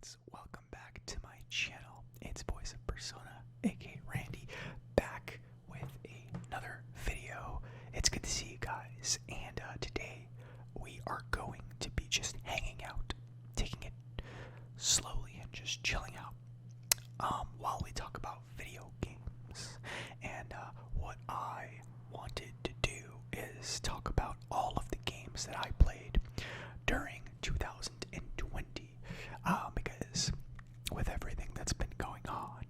friends, welcome back to my channel. It's Voice of Persona, aka Randy, back with another video. It's good to see you guys, and today we are going to be just hanging out, taking it slowly and just chilling out while we talk about video games. And what I wanted to do is talk about all of the games that I played during 2020, because with everything that's been going on,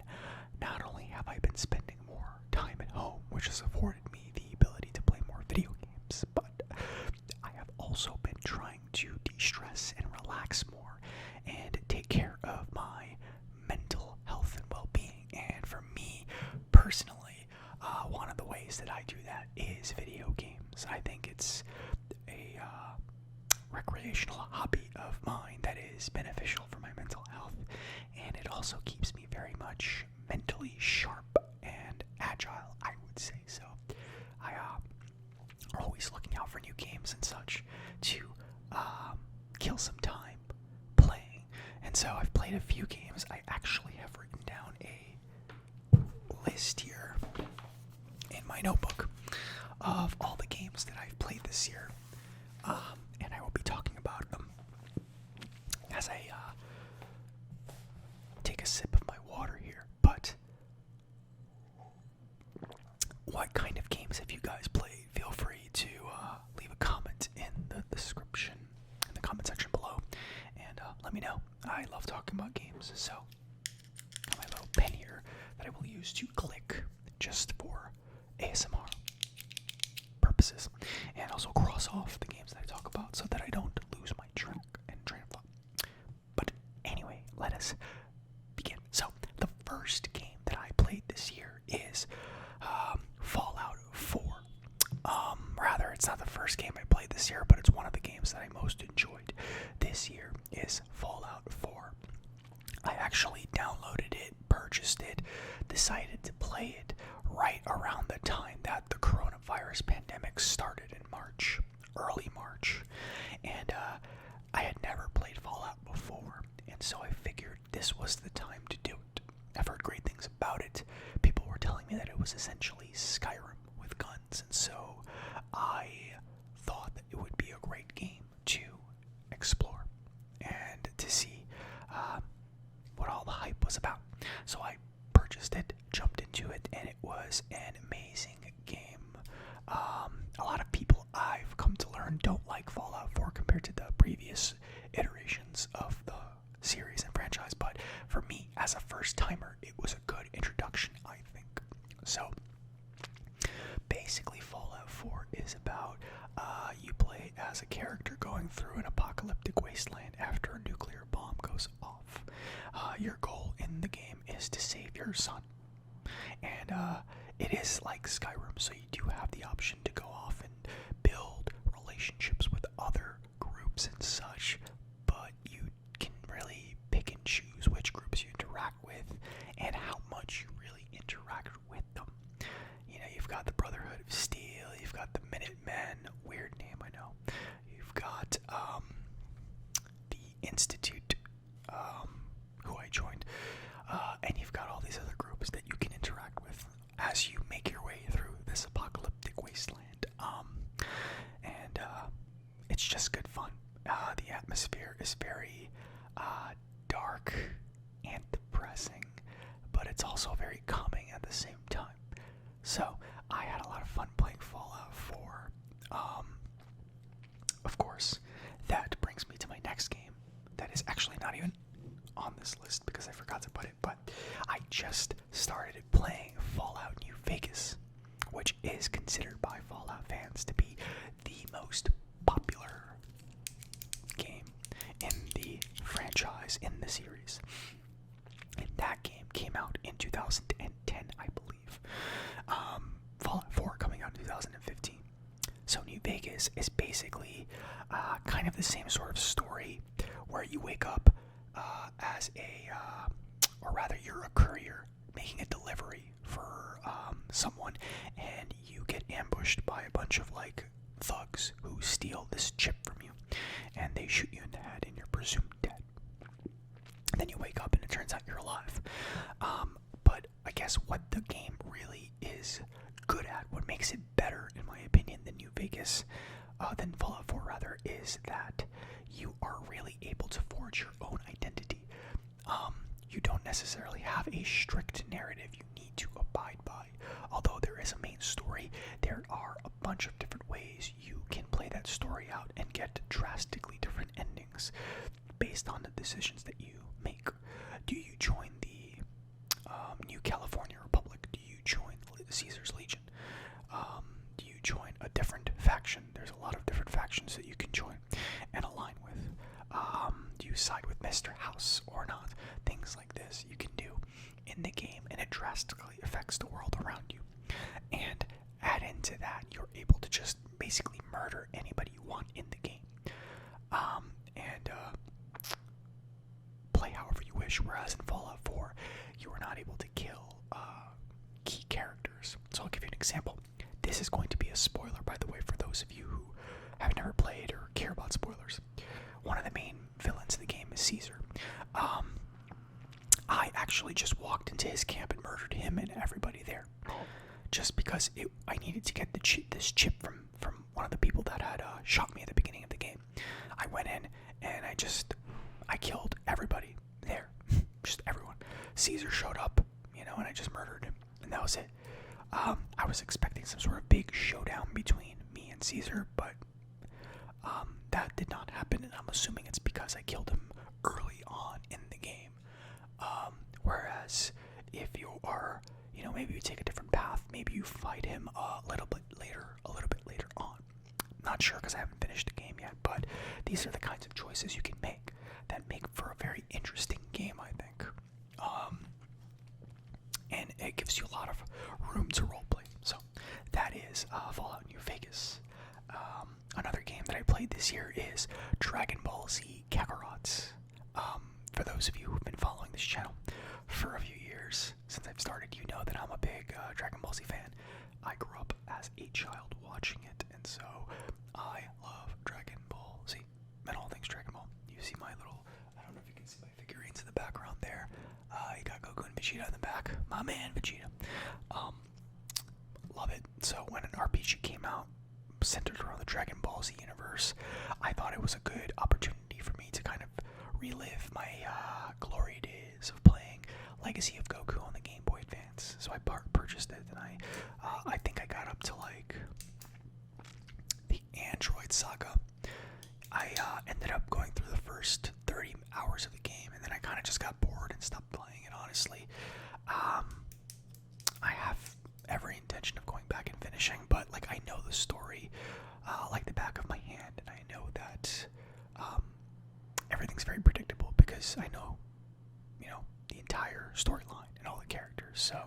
not only have I been spending more time at home, which has afforded me the ability to play more video games, but I have also been trying to de-stress and relax more and take care of my mental health and well-being. And for me personally, one of the ways that I do that is video games. I think it's a recreational hobby of mine that is beneficial for my mental health, and it also keeps me very much mentally sharp and agile, I would say. So I are always looking out for new games and such to kill some time playing. And so I've played a few games. I actually have written down a list here in my notebook of all the games that I've played this year. And I will be talking about them as I take a sip of my water here. But what kind of games have you guys played? Feel free to leave a comment in the description, in the comment section below, and let me know. I love talking about games, so I have my little pen here that I will use to click just for ASMR purposes, and also cross off the games that I talk about so that I don't lose my track and train of thought. But anyway, let us begin. So the first game that I played this year is Fallout 4. Rather, it's not the first game I played this year, but it's one of the games that I most enjoyed this year is Fallout 4. I actually downloaded it, purchased it, decided to play it right around the time that the coronavirus pandemic started in March, early March, and I had never played Fallout before, and so I figured this was the time to do it. I've heard great things about it. People were telling me that it was essentially Skyrim with guns, and so I thought that it would be a great game to explore and to see what all the hype was about. So I purchased it, jumped into it, and it was an amazing game. A lot of people, I've come to learn, don't like Fallout 4 compared to the previous iterations of the series and franchise, but for me, as a first timer, it was a good introduction, I think. So basically, Fallout 4 is about you play as a character going through an apocalyptic wasteland after a nuclear bomb goes off. Your goal in the game is to save your son, and it is like Skyrim, so you do have the option to go off and build relationships with other groups and such, but you can really pick and choose which groups you interact with and how much you really interact with them. You know, you've got the Brotherhood of Steel, you've got the Minutemen, weird name, I know. You've got the Institute, who I joined, and you've got all these other groups that you can interact with as you make your way through this apocalyptic wasteland. And it's just good fun. The atmosphere is very dark and depressing, but it's also very calming at the same time. So I had a lot of fun playing Fallout 4. Of course, that brings me to my next game that is actually not even on this list because I forgot to put it, but I just started playing Fallout New Vegas, which is considered by Fallout fans to be the most popular game in the franchise, in the series. And that game came out in 2010, I believe. Fallout 4 coming out in 2015. So New Vegas is basically kind of the same sort of story where you wake up as or rather you're a courier making a delivery for someone, and you get ambushed by a bunch of like thugs who steal this chip from you, and they shoot you in the head and you're presumed dead. Then you turns out you're alive. But I guess what the game really is good at, what makes it better, in my opinion, than New Vegas, than Fallout 4 rather, is that you are really able to forge your own identity. You don't necessarily have a strict narrative you need to abide by. Although there is a main story, there are a bunch of different ways you can play that story out and get drastically different endings based on the decisions that you make. Do you join the New California Republic? Do you join Caesar's Legion? Do you join a different faction? There's a lot of different factions that you can join and align with. Do you side with Mr. House or not? Things like this you can do in the game, and it drastically affects the world around you. And add into that, you're able to just basically murder anybody you want in the game. And play however you wish, whereas in Fallout 4, you are not able to kill key characters. So I'll give you an example. This is going to be a spoiler, by the way, for those of you who have never played or care about spoilers. One of the main villains of the game is Caesar. I actually just walked into his camp and murdered him and everybody there, just because I needed to get this chip from one of the people that had shot me at the beginning of the game. I went in and I killed everybody there, just everyone. Caesar showed up, and I just murdered him, and that was it. I was expecting some sort of big showdown between me and Caesar, but that did not happen, and I'm assuming it's because I killed him early on in the game. Whereas if you are, maybe you take a different path, maybe you fight him a little bit later on. Not sure because I haven't finished the game yet, but these are the kinds of choices you can make that make for a very interesting game, I think. And it gives you a lot of room to roleplay. So that is Fallout New Vegas. Another game that I played this year is Dragon Ball Z Kakarot. For those of you who've been following this channel for a few years, since I've started, you know that I'm a big Dragon Ball Z fan. I grew up as a child watching it, and so I love Dragon Ball Z and all things Dragon Ball. You see my little, I don't know if you can see my figurines in the background there. You got Goku and Vegeta in the back. My man, Vegeta. Love it. So when an RPG came out centered around the Dragon Ball Z universe, I thought it was a good opportunity for me to kind of relive my glory days of playing Legacy of Goku on the Game Boy Advance. So I purchased it, and I think I got up to like the Android Saga. I ended up going through the first 30 hours of the game, and then I kind of just got bored and stopped playing it, honestly. I have every intention of going back and finishing, but like I know the story like the back of my hand, and I know that everything's very predictable because I know, the entire storyline and all the characters. So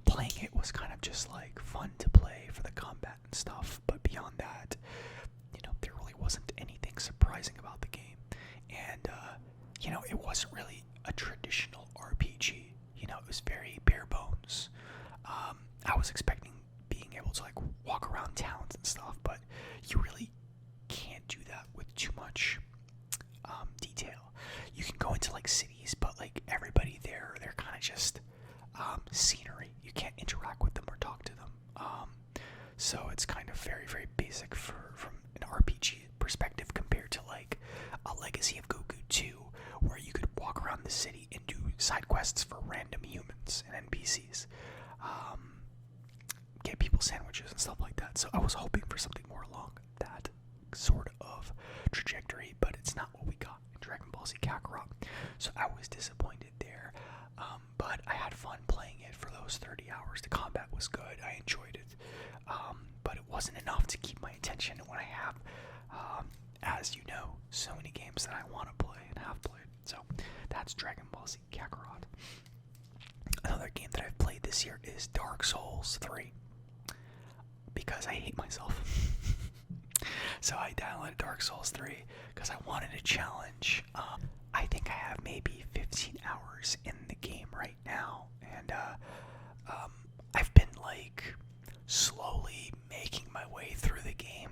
playing it was kind of just like fun to play for the combat and stuff, but beyond that, there really wasn't anything surprising about the game. And it wasn't really a traditional RPG. It was very bare bones. I was expecting being able to like walk around towns and stuff, but you really can't do that with too much detail. You can go into like cities, but like everybody there, they're kind of just scenery. You can't interact with them or talk to them. So it's kind of very, very basic from an RPG perspective compared to like a Legacy of Goku 2, where you could walk around the city and do side quests for random humans and NPCs. Get people sandwiches and stuff like that. So I was hoping for something more along that sort of trajectory, but it's not what we got in Dragon Ball Z Kakarot. So I was disappointed there. But I had fun playing it for those 30 hours. The combat was good. I enjoyed it. But it wasn't enough to keep my attention when I have, as you know, so many games that I want to play and have played. So that's Dragon Ball Z Kakarot. Another game that I've played this year is Dark Souls 3. Because I hate myself. So I downloaded Dark Souls 3 because I wanted a challenge. I think I have maybe 15 hours in the game right now. And I've been like slowly making my way through the game.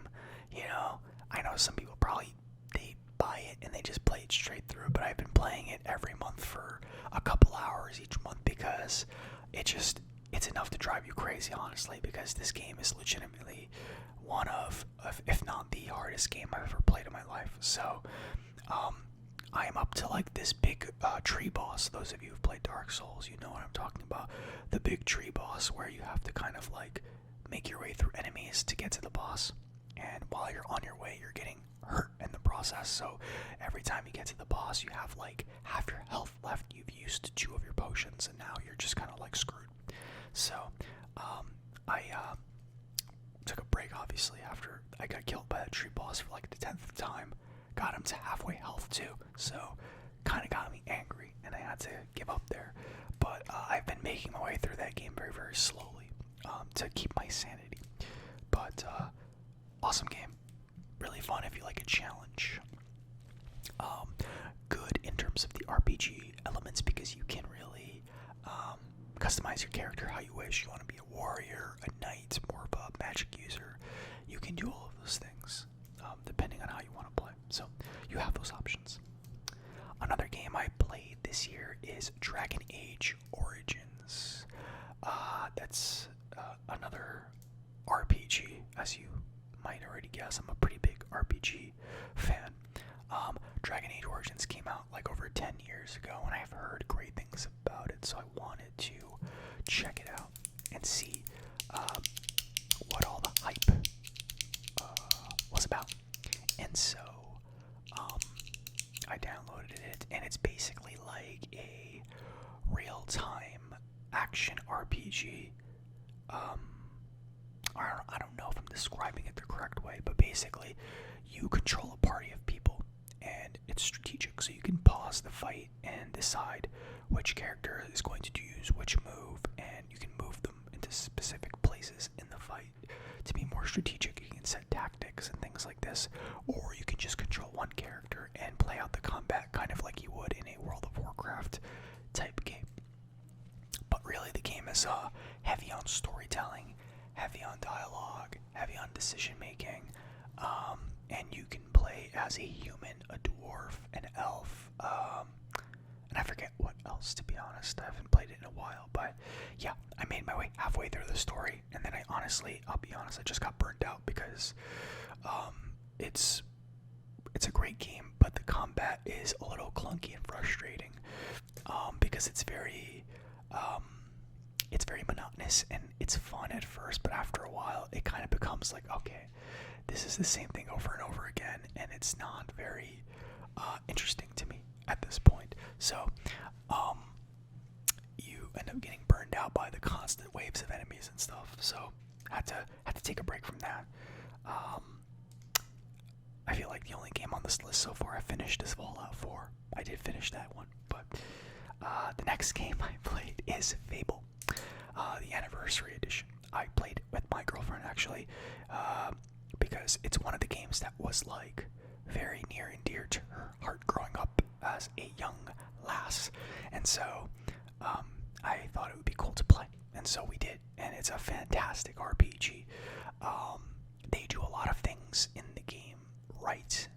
I know some people probably, they buy it and they just play it straight through, but I've been playing it every month for a couple hours each month because it's enough to drive you crazy, honestly, because this game is legitimately one of if not the hardest game I've ever played in my life. So I am up to like this big tree boss. Those of you who've played Dark Souls, you know what I'm talking about. The big tree boss where you have to kind of like make your way through enemies to get to the boss. And while you're on your way, you're getting hurt in the process. So every time you get to the boss, you have like half your health left. You've used 2 of your potions, and now you're just kind of like screwed. So I took a break, obviously, after I got killed by that tree boss for like the 10th time. Got him to halfway health too, so kind of got me angry, and I had to give up there. But I've been making my way through that game very, very slowly to keep my sanity. But awesome game, really fun if you like a challenge. Good in terms of the RPG elements because you can really customize your character how you wish. You want to be a warrior, a knight, more of a magic user. You can do all of those things depending on how you want to play. So you have those options. Another game I played this year is Dragon Age Origins. That's another RPG, as you might already guess. I'm a pretty big RPG fan. Dragon Age Origins came out like over 10 years ago, and I've heard great things about it, so I wanted to check it out and see what all the hype was about. And so I downloaded it, and it's basically like a real-time action RPG. I don't know if I'm describing it the correct way, but basically you control a party of people, and it's strategic, so you can pause the fight and decide which character is going to use which move, and you can move them into specific places in the fight to be more strategic. You can set tactics and things like this, or you can just control one character and play out the combat kind of like you would in a World of Warcraft type game. But really the game is heavy on storytelling, heavy on dialogue, heavy on decision making, and you can play as a human, a dwarf, an elf, and I forget what else, to be honest. I haven't played it in a while, but yeah, I made my way halfway through the story, and then I'll be honest, I just got burnt out because it's a great game, but the combat is a little clunky and frustrating because it's very monotonous, and it's fun at first, but after a while it kind of becomes like, okay, this is the same thing over and over again, and it's not very interesting to me at this point. So you end up getting burned out by the constant waves of enemies and stuff, so had to take a break from that. I feel like the only game on this list so far I finished is Fallout 4. I did finish that one, but the next game I played is Fable, the Anniversary Edition. I played it with my girlfriend, actually, because it's one of the games that was like very near and dear to her heart growing up as a young lass, and so I thought it would be cool to play, and so we did, and it's a fantastic RPG. They do a lot of things in the game right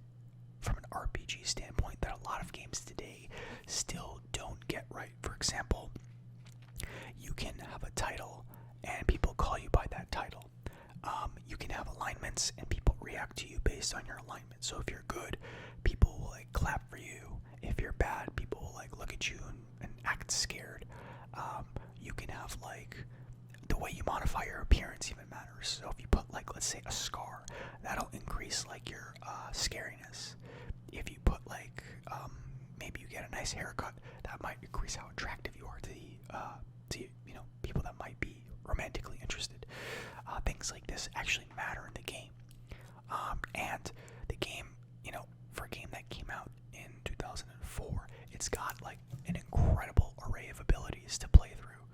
from an RPG standpoint that a lot of games today still don't get right. For example, you can have a title and people call you by that title. You can have alignments and people react to you based on your alignment. So if you're good, people will like clap for you. If you're bad, people will like look at you and act scared. You can have like the way you modify your appearance even matters. So if you put like, let's say, a scar, that'll increase like your scariness. If you put like maybe you get a nice haircut, that might increase how attractive you are to people that might be romantically interested. Things like this actually matter in the game, and the game, for a game that came out in 2004, it's got like an incredible array of abilities to play through,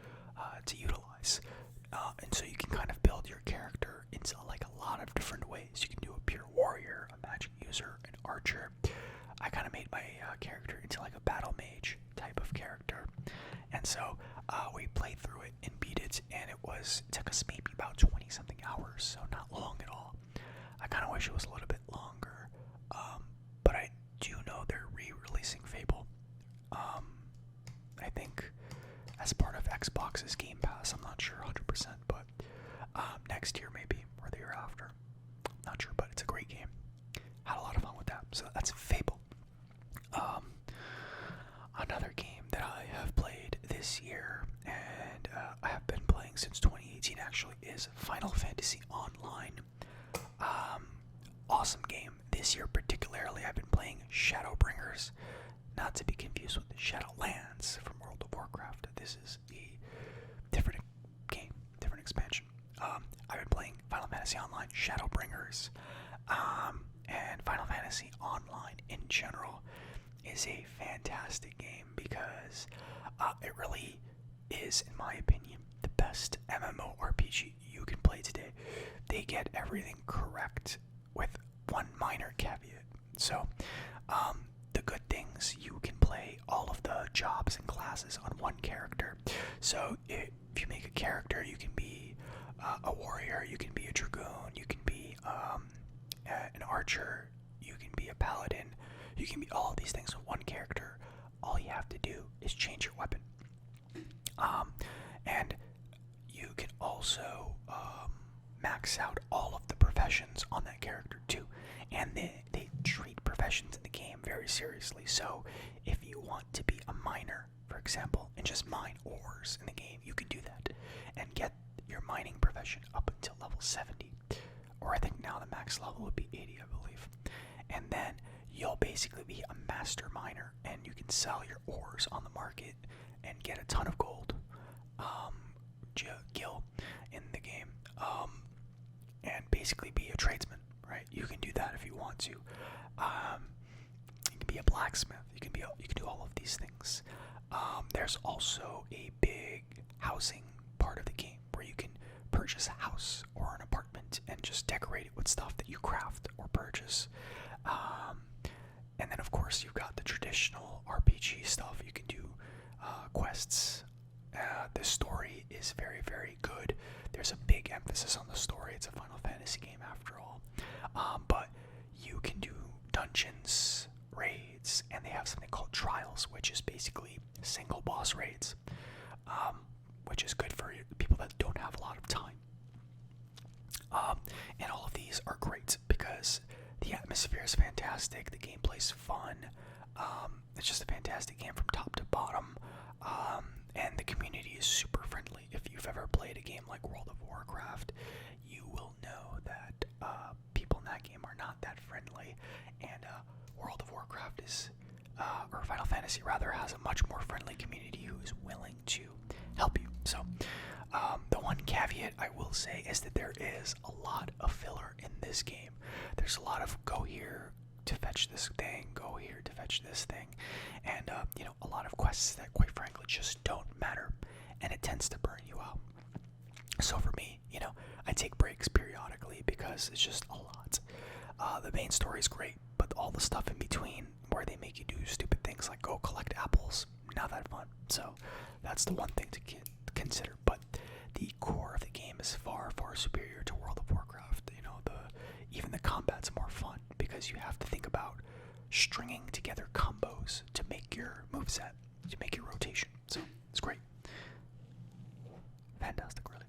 to utilize, and so you can kind of build your character into like a lot of different ways. You can do a pure warrior, a magic user, an archer. I kind of made my character into like a battle mage type of character, and so we played through it and beat it, and it took us maybe about 20 something hours, so not long at all. I kind of wish it was a little bit longer, but I do know they're re-releasing Fable. I Xbox's Game Pass. I'm not sure 100%, but next year maybe, or the year after. Not sure, but it's a great game. Had a lot of fun with that. So that's Fable. Another game that I have played this year, and I have been playing since 2018 actually, is Final Fantasy Online. Awesome game. This year particularly, I've been playing Shadowbringers, not to be confused with the Shadowlands from World of Warcraft. This is a different game, different expansion. I've been playing Final Fantasy Online, Shadowbringers, and Final Fantasy Online in general is a fantastic game because it really is, in my opinion, the best MMORPG you can play today. They get everything correct with one minor caveat. So, the good things, you can play all of the jobs and classes on one character. So if you make a character, you can be a warrior, you can be a dragoon, you can be an archer, you can be a paladin, you can be all of these things with one character. All you have to do is change your weapon. And you can also max out all of the professions on that character too. And they treat professions in the game very seriously. So if you want to be a miner, for example, and just mine ores in the game, you can do that and get your mining profession up until level 70. Or I think now the max level would be 80, I believe. And then you'll basically be a master miner, and you can sell your ores on the market and get a ton of gold, gil in the game, and basically be a tradesman, right? You can do that if you want to. You can be a blacksmith. You can do all of these things. There's also a big housing part of the game where you can purchase a house or an apartment and just decorate it with stuff that you craft or purchase. And then, of course, you've got the traditional RPG stuff. You can do quests. The story is very, very good. There's a big emphasis on the story. It's a Final Fantasy game after all. But you can do dungeons, raids, and they have something called trials, which is basically single boss raids, which is good for people that don't have a lot of time. And all of these are great because the atmosphere is fantastic, the gameplay's fun, it's just a fantastic game from top to bottom, and the community is super friendly. If you've ever played a game like World of Warcraft, you will know that people in that game are not that friendly, and World of Warcraft is, or Final Fantasy rather, has a much more friendly community who is willing to help you. So, the one caveat I will say is that there is a lot of filler in this game. There's a lot of go here to fetch this thing, go here to fetch this thing, and a lot of quests that quite frankly just don't matter, and it tends to burn you out. So for me, I take breaks periodically because it's just a lot. The main story is great, but all the stuff in between where they make you do stupid things like go collect apples, not that fun. So that's the one thing to consider. But the core of the game is far, far superior to World of Warcraft. Even the combat's more fun because you have to think about stringing together combos to make your moveset, to make your rotation. So it's great. Fantastic, really.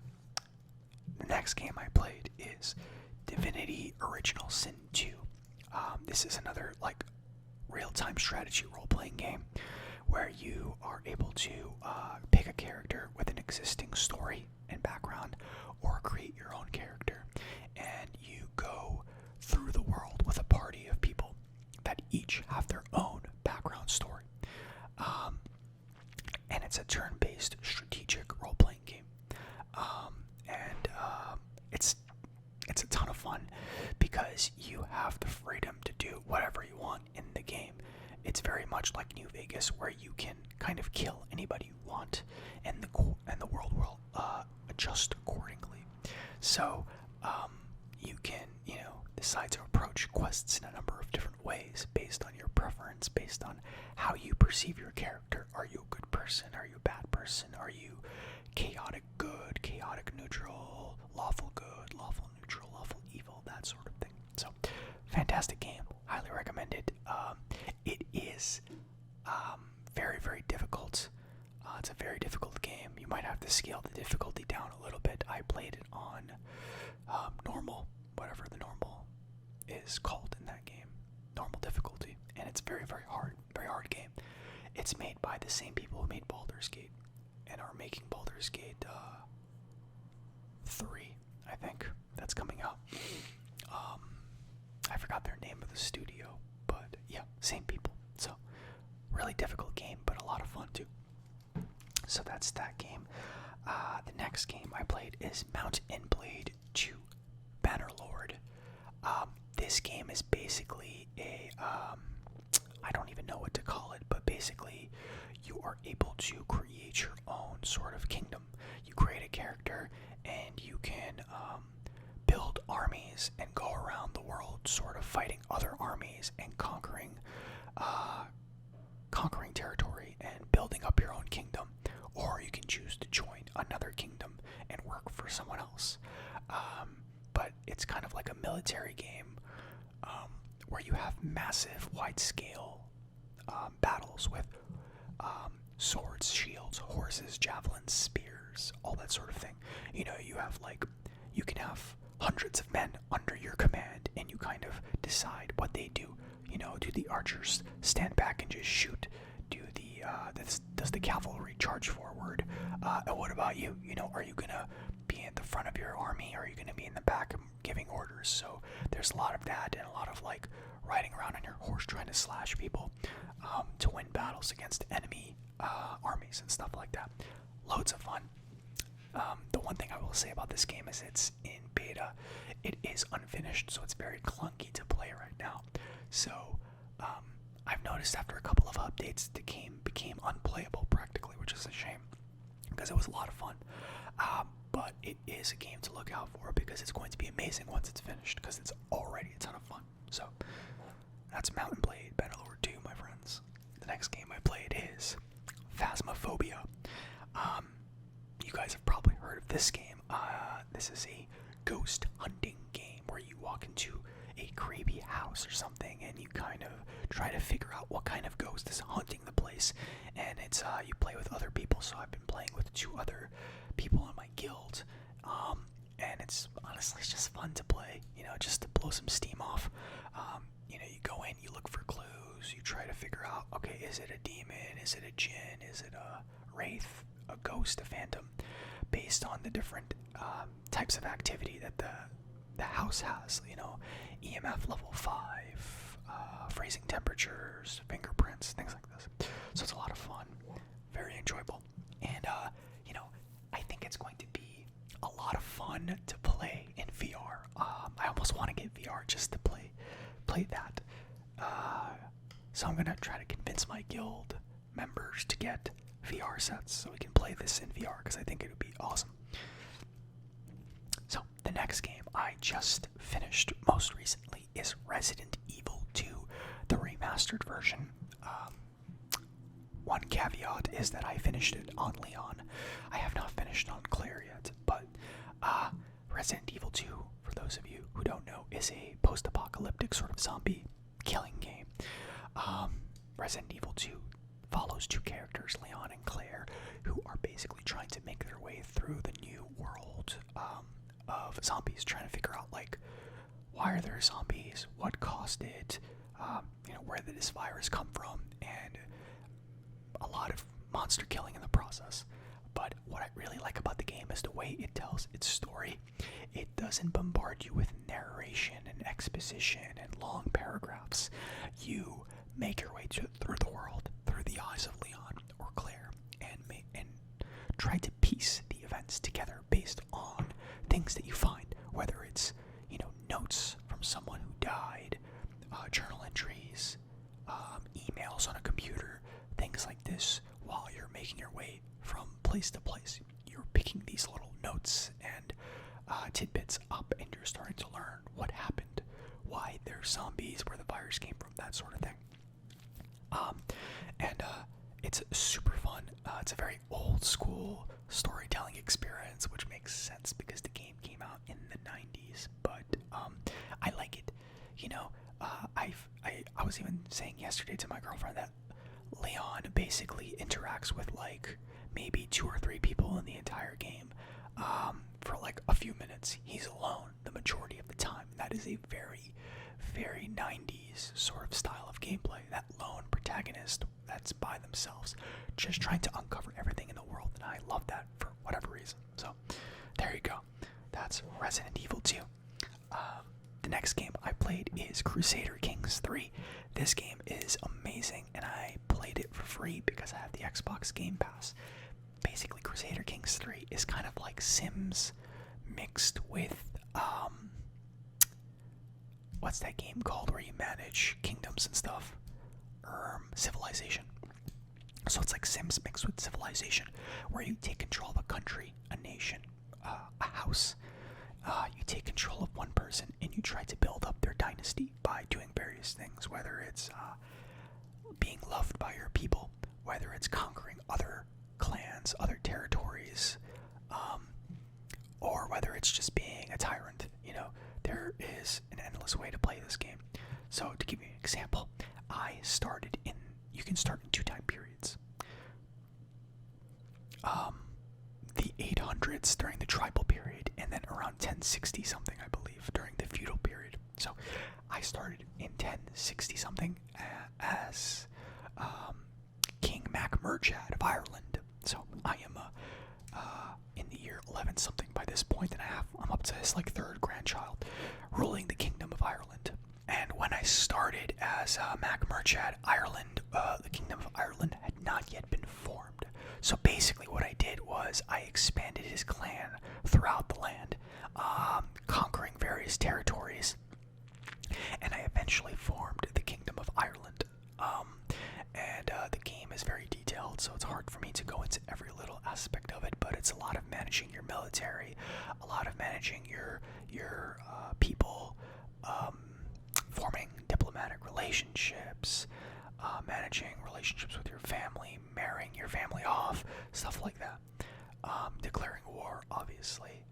The next game I played is Divinity Original Sin 2. This is another real-time strategy role-playing game where you are able to pick a character with an existing story and background or create your own character, and you go through the world with a party of people that each have their own background story. And it's a turn-based strategic role-playing game. It's a ton of fun because you have the freedom to do whatever you want in the game. It's very much like New Vegas, where you can kind of kill anybody you want, and the world will adjust accordingly. So you can decide to approach quests in a number of different ways based on your preference, based on how you perceive your character. Are you a good person? Are you a bad person? Are you chaotic good, chaotic neutral, lawful good, lawful neutral, lawful evil, that sort of thing. So, fantastic game. Highly recommended. It is very, very difficult. It's a very difficult game. You might have to scale the difficulty down a little bit. I played it on normal, whatever the normal is called in that game, normal difficulty, and it's very very hard game. It's made by the same people who made Baldur's Gate and are making Baldur's Gate 3, I think, that's coming out. I forgot their name of the studio, but yeah, same people. So really difficult game, but a lot of fun too. So that's that game. The next game I played is Mount and Blade 2 Bannerlord. This game is basically a, I don't even know what to call it, but basically you are able to create your own sort of kingdom. You create a character and you can build armies and go around the world sort of fighting other armies and conquering territory and building up your own kingdom. Or you can choose to join another kingdom and work for someone else. But it's kind of like a military game where you have massive, wide-scale battles with swords, shields, horses, javelins, spears, all that sort of thing. You know, you can have hundreds of men under your command, and you kind of decide what they do. You know, do the archers stand back and just shoot? Does the cavalry charge forward? And what about you? You know, are you gonna be at the front of your army, or are you gonna be in the back giving orders? So there's a lot of that, and a lot of like riding around on your horse trying to slash people to win battles against enemy armies and stuff like that. Loads of fun. The one thing I will say about this game is it's in beta. It is unfinished, so it's very clunky to play right now. So I've noticed after a couple of updates, the game became unplayable practically, which is a shame because it was a lot of fun. But it is a game to look out for because it's going to be amazing once it's finished because it's already a ton of fun. So that's Mount and Blade Bannerlord 2, my friends. The next game I played is Phasmophobia. You guys have probably heard of this game. This is a ghost hunting game where you walk into a creepy house or something and you kind of try to figure out what kind of ghost is haunting the place. And it's you play with other people, so I've been playing with 2 other people in my guild. And it's honestly just fun to play, you know, just to blow some steam off. You know, you go in, you look for clues, you try to figure out, okay, is it a demon, is it a djinn, is it a wraith, a ghost, a phantom, based on the different types of activity that the house has, you know, EMF level 5, freezing temperatures, fingerprints, things like this. So it's a lot of fun, very enjoyable, and you know, I think it's going to be a lot of fun to play in VR. I almost want to get VR just to play that. So I'm gonna try to convince my guild members to get VR sets so we can play this in VR because I think it would be awesome. So the next game I just finished most recently is Resident Evil 2, the remastered version. One caveat is that I finished it on Leon. I have not finished on Claire yet, but Resident Evil 2, for those of you who don't know, is a post-apocalyptic sort of zombie killing game. Resident Evil 2 follows 2 characters, Leon and Claire, who are basically trying to make their way through the new world of zombies, trying to figure out, like, why are there zombies, what caused it, you know, where did this virus come from, and a lot of monster killing in the process. But what I really like about the game is the way it tells its story. It doesn't bombard you with narration and exposition and long paragraphs. You make your way through the world through the eyes of Leon or Claire and try to piece the events together based on things that you find, whether it's, you know, notes from someone who died, journal entries, emails on a computer, things like this. While you're making your way from place to place, you're picking these little notes and tidbits up, and you're starting to learn what happened, why there's zombies, where the virus came from, that sort of thing. It's super fun. It's a very old school storytelling experience, which makes sense because the game came out in the 90s, but I like it. You know, I was even saying yesterday to my girlfriend that Leon basically interacts with like maybe 2 or 3 people in like a few minutes. He's alone the majority of the time. That is a very, very 90s sort of style of gameplay. That lone protagonist that's by themselves, just trying to uncover everything in the world, and I love that for whatever reason. So there you go. That's Resident Evil 2. The next game I played is Crusader Kings 3. This game is amazing, and I played it for free because I have the Xbox Game Pass. Basically, Crusader Kings 3 is kind of like Sims mixed with, what's that game called where you manage kingdoms and stuff? Civilization. So it's like Sims mixed with Civilization, where you take control of a country, a nation, a house. You take control of one person and you try to build up their dynasty by doing various things, whether it's being loved by your people, whether it's conquering other clans, other territories, or whether it's just being a tyrant. You know, there is an endless way to play this game. So to give you an example, you can start in 2 time periods. The 800s during the tribal period, and then around 1060 something, I believe, during the feudal period. So I started in 1060 something as King Macmurchad of Ireland. So I am in the year 11 something by this point, and I'm up to his like 3rd grandchild, ruling the kingdom of Ireland. And when I started as Macmurchad, Ireland, the kingdom of Ireland had not yet been formed. So basically what I did was I expanded his clan throughout the land, conquering various territories, and I eventually formed the kingdom of Ireland. The game is very detailed, so it's hard for me to go into every little aspect of it, but it's a lot of managing your military, a lot of managing your people, forming diplomatic relationships, managing relationships with your family, marrying your family off, stuff like that. Declaring war, obviously.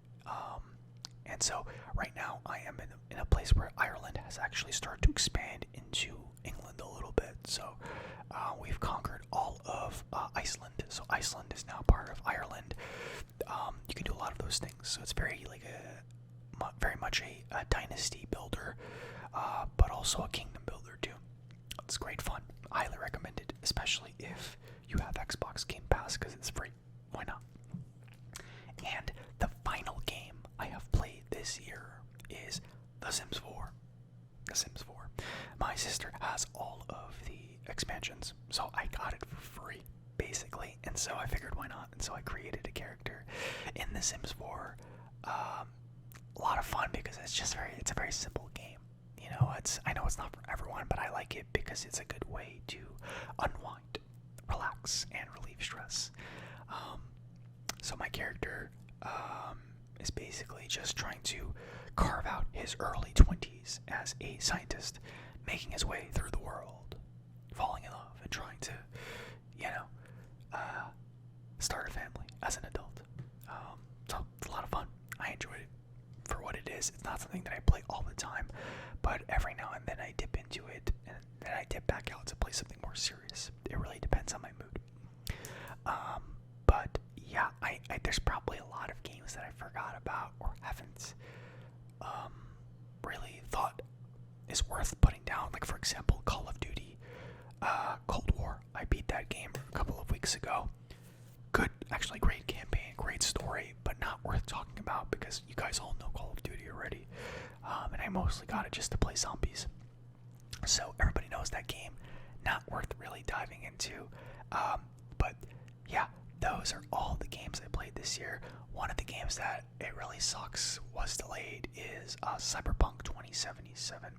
And so right now I am in a place where Ireland has actually started to expand into England a little bit. So we've conquered all of Iceland. So Iceland is now part of Ireland. You can do a lot of those things. So it's very much a dynasty builder, but also a kingdom builder too. It's great fun. I highly recommend it, especially if you have Xbox Game Pass because it's free. Why not? And the final game I have played this year is The Sims 4. The Sims 4. My sister has all of the expansions, so I got it for free, basically. And so I figured, why not? And so I created a character in The Sims 4. A lot of fun because it's a very simple game. You know, I know it's not for everyone, but I like it because it's a good way to unwind, relax, and relieve stress. So my character is basically just trying to carve out his early 20s as a scientist, making his way through the world, falling in love, and trying to, start a family as an adult. So it's a lot of fun. I enjoyed it for what it is. It's not something that I play all the time, but every now and then I dip into it, and then I dip back out to play something more serious. It really depends on my mood. But yeah, there's probably a lot of games that I forgot about or haven't really thought is worth putting down. Like, for example, Call of Duty Cold War. I beat that game a couple of weeks ago. Good, actually great campaign, great story, but not worth talking about because you guys all know Call of Duty already. And I mostly got it just to play zombies. So everybody knows that game. Not worth really diving into. But yeah, those are all the games I played this year. One of the games that it really sucks was delayed is Cyberpunk 2077.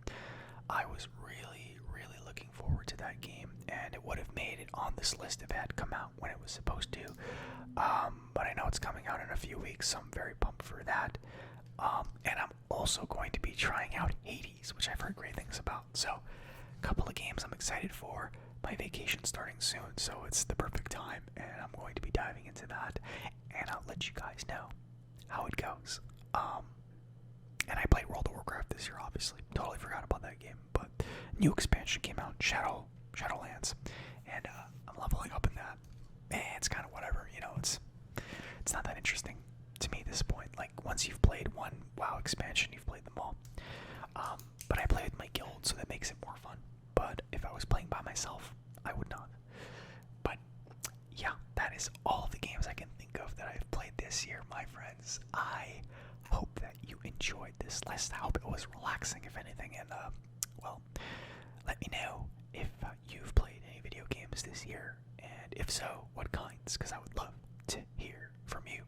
I was really, really looking forward to that game, and it would have made it on this list if it had come out when it was supposed to. But I know it's coming out in a few weeks, so I'm very pumped for that. And I'm also going to be trying out Hades, which I've heard great things about. So, a couple of games I'm excited for. My vacation's starting soon, so it's the perfect time, and I'm going to be diving into that, and I'll let you guys know how it goes. And I played World of Warcraft this year, obviously. Totally forgot about that game, but new expansion came out, Shadowlands, and I'm leveling up in that. And it's kind of whatever, it's not that interesting to me at this point. Like, once you've expansion, you've played them all. But I play with my guild, so that makes it more fun. But if I was playing by myself, I would not. But yeah, that is all the games I can think of that I've played this year, my friends. I hope that you enjoyed this list. I hope it was relaxing, if anything. And well, let me know if you've played any video games this year, and if so, what kinds, because I would love to hear from you.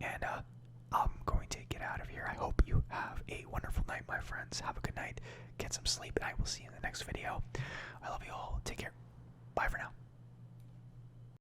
And I'm going to get out of here. I hope you have a wonderful night, my friends. Have a good night, get some sleep, and I will see you in the next video. I love you all. Take care. Bye for now.